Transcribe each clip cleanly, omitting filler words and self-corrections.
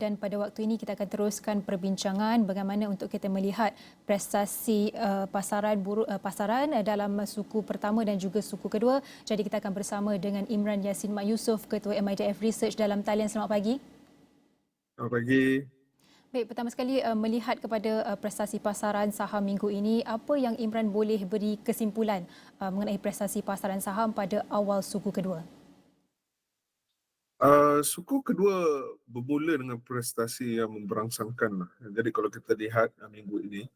dan pada waktu ini kita akan teruskan perbincangan bagaimana untuk kita melihat prestasi pasaran dalam suku pertama dan juga suku kedua. Jadi kita akan bersama dengan Imran Yassin Mak Yusof, Ketua MIDF Research dalam talian. Selamat pagi. Selamat pagi. Baik, pertama sekali melihat kepada prestasi pasaran saham minggu ini, apa yang Imran boleh beri kesimpulan mengenai prestasi pasaran saham pada awal suku kedua? Suku kedua bermula dengan prestasi yang memberangsangkan lah. Jadi kalau kita lihat minggu ini,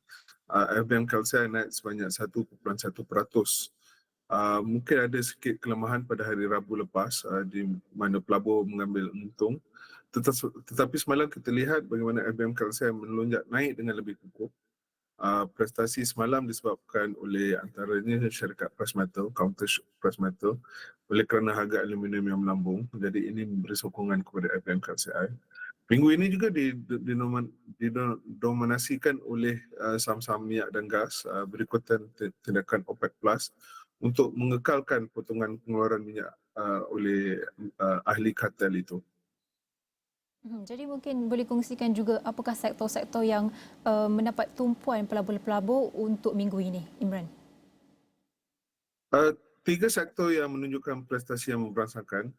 FBM Kelsia naik sebanyak 1.1%. Mungkin ada sikit kelemahan pada hari Rabu lepas di mana pelabur mengambil untung. Tetapi semalam kita lihat bagaimana FBM Kelsia melonjak naik dengan lebih kukuh. Prestasi semalam disebabkan oleh antaranya syarikat Prasmetal, counter Prasmetal, oleh kerana harga aluminium yang melambung. Jadi ini memberi sokongan kepada FBM KCI. Minggu ini juga didominasikan oleh saham-saham minyak dan gas berikutan tindakan OPEC Plus untuk mengekalkan potongan pengeluaran minyak oleh ahli kartel itu. Jadi mungkin boleh kongsikan juga apakah sektor-sektor yang mendapat tumpuan pelabur-pelabur untuk minggu ini, Imran? Tiga sektor yang menunjukkan prestasi yang memberangsangkan.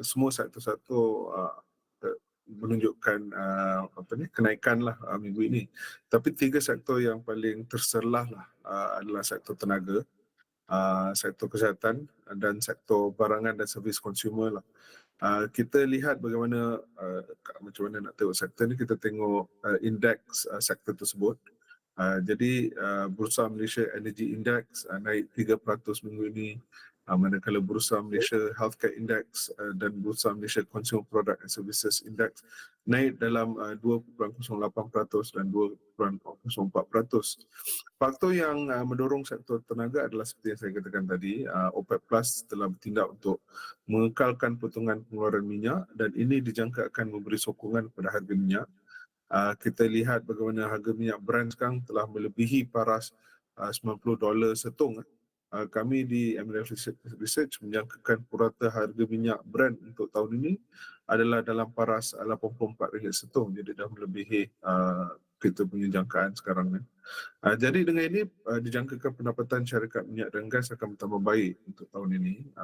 Semua sektor-sektor menunjukkan kenaikan lah minggu ini. Tapi tiga sektor yang paling terserlah lah adalah sektor tenaga, sektor kesihatan dan sektor barangan dan servis konsumer lah. Kita lihat bagaimana macam mana nak tengok sektor ni, kita tengok indeks sektor tersebut. Jadi Bursa Malaysia Energy Index naik 3% minggu ini, manakala Bursa Malaysia Healthcare Index dan Bursa Malaysia Consumer Product and Services Index naik dalam 2.08% dan 2.04%. Faktor yang mendorong sektor tenaga adalah seperti yang saya katakan tadi, OPEC Plus telah bertindak untuk mengekalkan potongan pengeluaran minyak dan ini dijangka akan memberi sokongan pada harga minyak. Kita lihat bagaimana harga minyak Brent sekarang telah melebihi paras $90 setung. Kami di MIDF Research menjangkakan purata harga minyak Brent untuk tahun ini adalah dalam paras RM84 setung. Jadi dah melebihi kita punya jangkaan sekarang ni. Jadi dengan ini dijangkakan pendapatan syarikat minyak dan gas akan bertambah baik untuk tahun ini.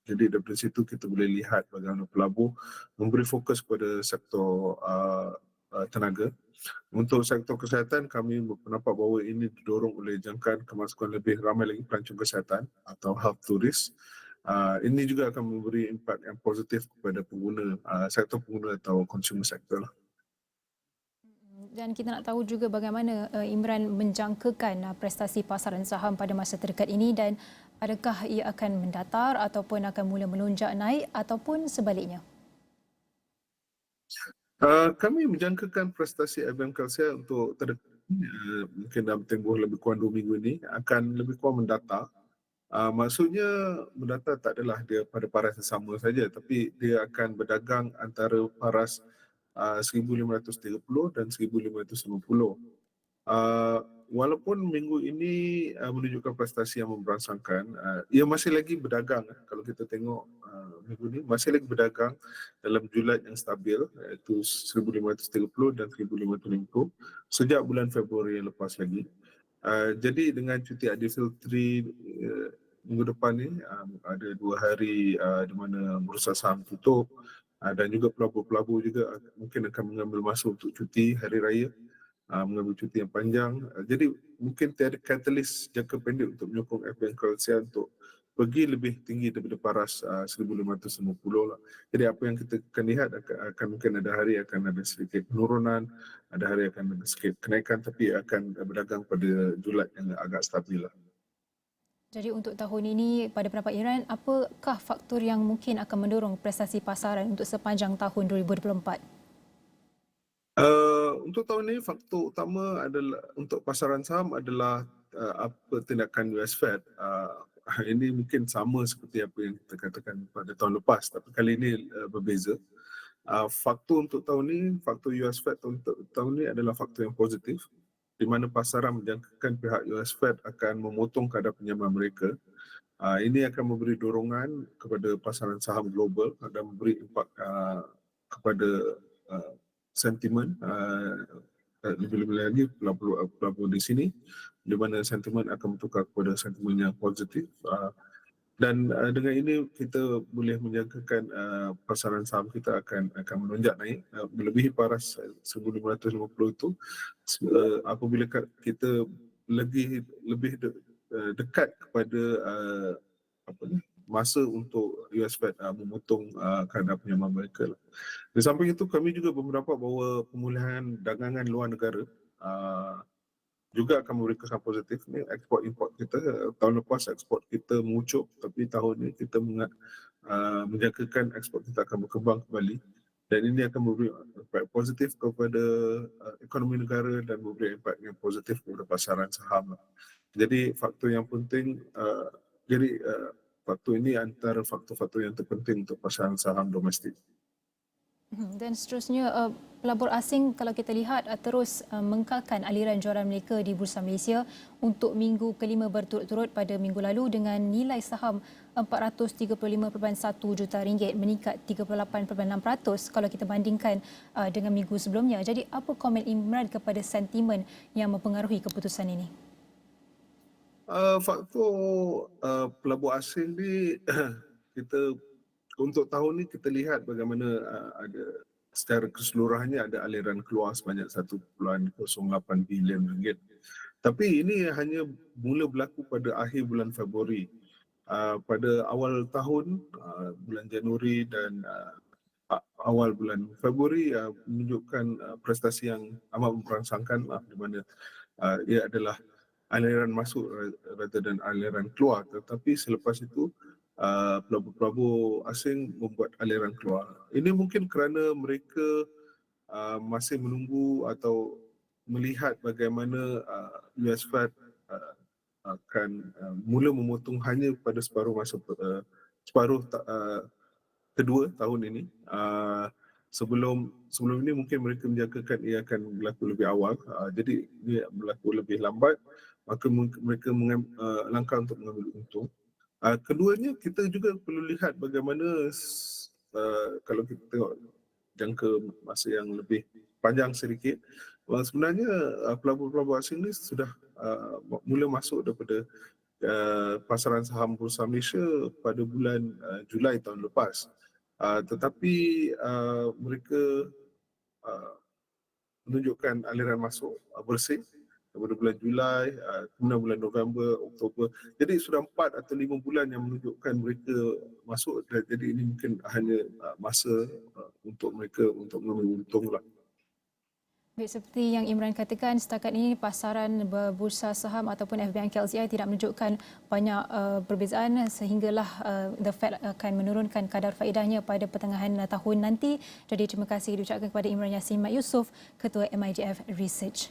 Jadi dari situ kita boleh lihat bagaimana pelabur memberi fokus kepada sektor tenaga. Untuk sektor kesihatan, kami berpendapat bahawa ini didorong oleh jangkaan kemasukan lebih ramai lagi pelancong kesihatan atau health tourist. Ini juga akan memberi impak yang positif kepada pengguna, sektor pengguna atau consumer sector lah. Dan kita nak tahu juga bagaimana Imran menjangkakan prestasi pasaran saham pada masa terdekat ini dan adakah ia akan mendatar ataupun akan mula melonjak naik ataupun sebaliknya? Kami menjangkakan prestasi FBM Kelsia untuk mungkin dalam tempoh lebih kurang 2 minggu ini akan lebih kurang mendata. Maksudnya mendata tak adalah dia pada paras yang sama saja, tapi dia akan berdagang antara paras 1530 dan 1550. Walaupun minggu ini menunjukkan prestasi yang memberangsangkan, ia masih lagi berdagang. Kalau kita tengok minggu ini masih lagi berdagang dalam julat yang stabil, iaitu 1530 dan 1550 sejak bulan Februari yang lepas lagi. Jadi dengan cuti Aidilfitri minggu depan ni ada 2 hari di mana bursa saham tutup dan juga pelabur-pelabur juga mungkin akan mengambil masa untuk cuti hari raya, mengambil cuti yang panjang. Jadi mungkin tiada katalis jangka pendek untuk menyokong FBN Kelsia untuk pergi lebih tinggi daripada paras 1550 lah. Jadi apa yang kita akan lihat akan mungkin ada hari akan ada sedikit penurunan, ada hari akan ada sedikit kenaikan, tapi akan berdagang pada julat yang agak stabil lah. Jadi untuk tahun ini pada pendapat Imran, apakah faktor yang mungkin akan mendorong prestasi pasaran untuk sepanjang tahun 2024? Untuk tahun ini faktor utama adalah untuk pasaran saham adalah apa tindakan US Fed. Ini mungkin sama seperti apa yang kita katakan pada tahun lepas, tapi kali ini berbeza. Faktor untuk tahun ini, faktor US Fed untuk tahun ini adalah faktor yang positif, di mana pasaran menjangkakan pihak US Fed akan memotong kadar pinjaman mereka. Ini akan memberi dorongan kepada pasaran saham global dan memberi impak kepada sentimen lebih-lebih lagi pelabur di sini, di mana sentimen akan bertukar kepada sentimen yang positif. Dan dengan ini kita boleh menjangkakan pasaran saham kita akan melonjak naik melebihi paras 1,550 itu apabila kita lebih dekat kepada masa untuk US Fed memotong kadar pinjaman mereka. Di samping itu, kami juga berpendapat bahawa pemulihan dagangan luar negara juga akan memberi kesan positif. Ni ekspor import kita, tahun lepas ekspor kita mengucuk, tapi tahun ini kita menjangkakan ekspor kita akan berkembang kembali, dan ini akan memberi impak positif kepada ekonomi negara dan memberi impak yang positif kepada pasaran saham. Jadi faktor yang penting, faktor ini antara faktor-faktor yang terpenting untuk pasaran saham domestik. Dan seterusnya, pelabur asing kalau kita lihat terus mengkalkan aliran jualan mereka di Bursa Malaysia untuk minggu kelima berturut-turut pada minggu lalu dengan nilai saham RM435.1 juta meningkat 38.6% kalau kita bandingkan dengan minggu sebelumnya. Jadi apa komen Imran kepada sentimen yang mempengaruhi keputusan ini? Faktor pelabur asing ni kita untuk tahun ni kita lihat bagaimana ada secara keseluruhannya ada aliran keluar sebanyak 1.08 bilion ringgit. Tapi ini hanya mula berlaku pada akhir bulan Februari. Pada awal tahun, bulan Januari dan awal bulan Februari menunjukkan prestasi yang amat merangsangkan di mana ia adalah aliran masuk rather than aliran keluar. Tetapi selepas itu pelabur-pelabur asing membuat aliran keluar. Ini mungkin kerana mereka masih menunggu atau melihat bagaimana US Fed akan mula memotong hanya pada separuh kedua tahun ini. Sebelum ini mungkin mereka menjangkakan ia akan berlaku lebih awal. Jadi ia berlaku lebih lambat, maka mereka langkah untuk mengambil untung. Keduanya, kita juga perlu lihat bagaimana kalau kita tengok jangka masa yang lebih panjang sedikit, sebenarnya pelabur-pelabur asing ni sudah mula masuk daripada pasaran saham Bursa Malaysia pada bulan Julai tahun lepas. Tetapi mereka menunjukkan aliran masuk bersih pada bulan Julai, kemudian bulan November, Oktober. Jadi sudah 4 atau 5 bulan yang menunjukkan mereka masuk. Jadi ini mungkin hanya masa untuk mereka untuk mengambil untung lah. Baik, seperti yang Imran katakan, setakat ini pasaran bursa saham ataupun FBN KLCI tidak menunjukkan banyak perbezaan sehinggalah The Fed akan menurunkan kadar faedahnya pada pertengahan tahun nanti. Jadi terima kasih diucapkan kepada Imran Yassin Mat Yusof, Ketua MIDF Research.